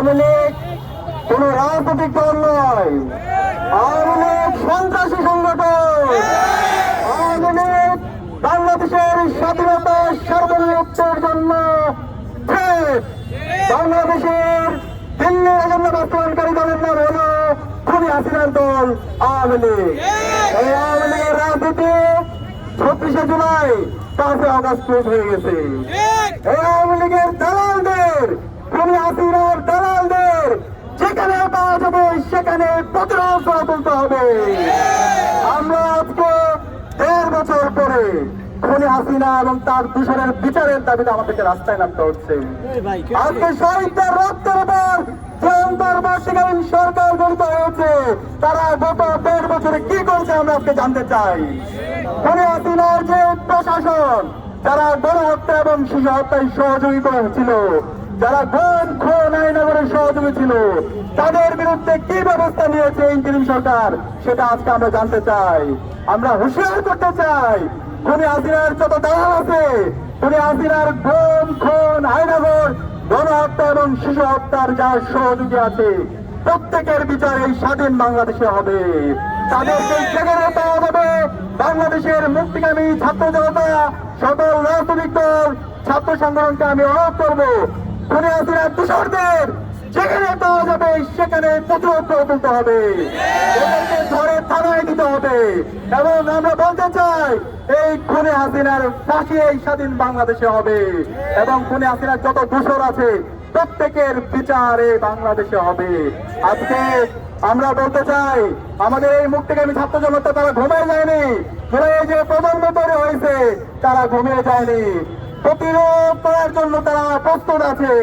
আওয়ামী লীগ কোন রাজনৈতিক দল নয়, আওয়ামী লীগ সন্ত্রাসী সংগঠন। আওয়ামী লীগ বাংলাদেশের স্বাধীনতা সার্বভৌমত্বের জন্য বাংলাদেশের দিল্লির এজেন্ডা বাস্তবায়নকারী দলের নাম হল খুনি হাসিনার দল আওয়ামী লীগ। এই আওয়ামী লীগের রাজনীতি 26শে জুলাই 5 আগস্ট ক্লোজ হয়ে গেছে। এই আওয়ামী লীগের দালালদের, খুনি হাসিনার দালালদের যেখানে পাওয়া যাবে সেখানে প্রতিরোধ গড়ে তুলতে হবে। আমরা আজকে 1.5 বছর পরে খুনি হাসিনা এবং তার দূষণের বিচারের দাবিতে আমাদেরকে রাস্তায় নামতে হচ্ছে। আজকে শহীদদের রক্তের উপর যে অন্তর্বর্তীকালীন সরকার গঠিত হয়েছে, তারা গত 1.5 বছরে কি করছে আমরা আজকে জানতে চাই। খুনি হাসিনার যে প্রশাসন, যারা গণহত্যা এবং শিশু হত্যায় সহযোগিতা ছিল, যারা খুন আইনগরের সহযোগী ছিল, তাদের বিরুদ্ধে কি ব্যবস্থা নিয়েছে ইন্টারিম সরকার, সেটা আজকে আমরা জানতে চাই। আমরা হুঁশিয়ার করতে চাই, খুনি হাসিনার যত দালাল আছে, খুনি হাসিনার খুন আইনগর গণহত্যা এবং শিশু হত্যার যার সহযোগী আছে, প্রত্যেকের বিচার এই স্বাধীন বাংলাদেশে হবে। তাদেরকে যেখানে পাওয়া যাবে, বাংলাদেশের মুক্তিকামী ছাত্র জনতা, সকল রাজনৈতিক দল, ছাত্র সংগঠনকে আমি অনুরোধ করবো, খুনি হাসিনার দূষণদের যেখানে পাওয়া যাবে সেখানে প্রতিরোধ করে তুলতে হবে, এদেরকে ধরে থানায় দিতে হবে। এবং আমরা বলতে চাই, এই খুনি হাসিনার ফাঁসি এই স্বাধীন বাংলাদেশে হবে এবং খুনি হাসিনার যত দূষণ আছে প্রত্যেকের বিচারে বাংলাদেশে হবে। আজকে আমরা বলতে চাই, আমাদের এই মুক্তিকামী ছাত্র জনতা তারা ঘুমিয়ে যায়নি, এই যে প্রজন্ম তৈরি হয়েছে তারা ঘুমিয়ে যায়নি, প্রতিরোধ করার জন্য তারা প্রস্তুত আছে।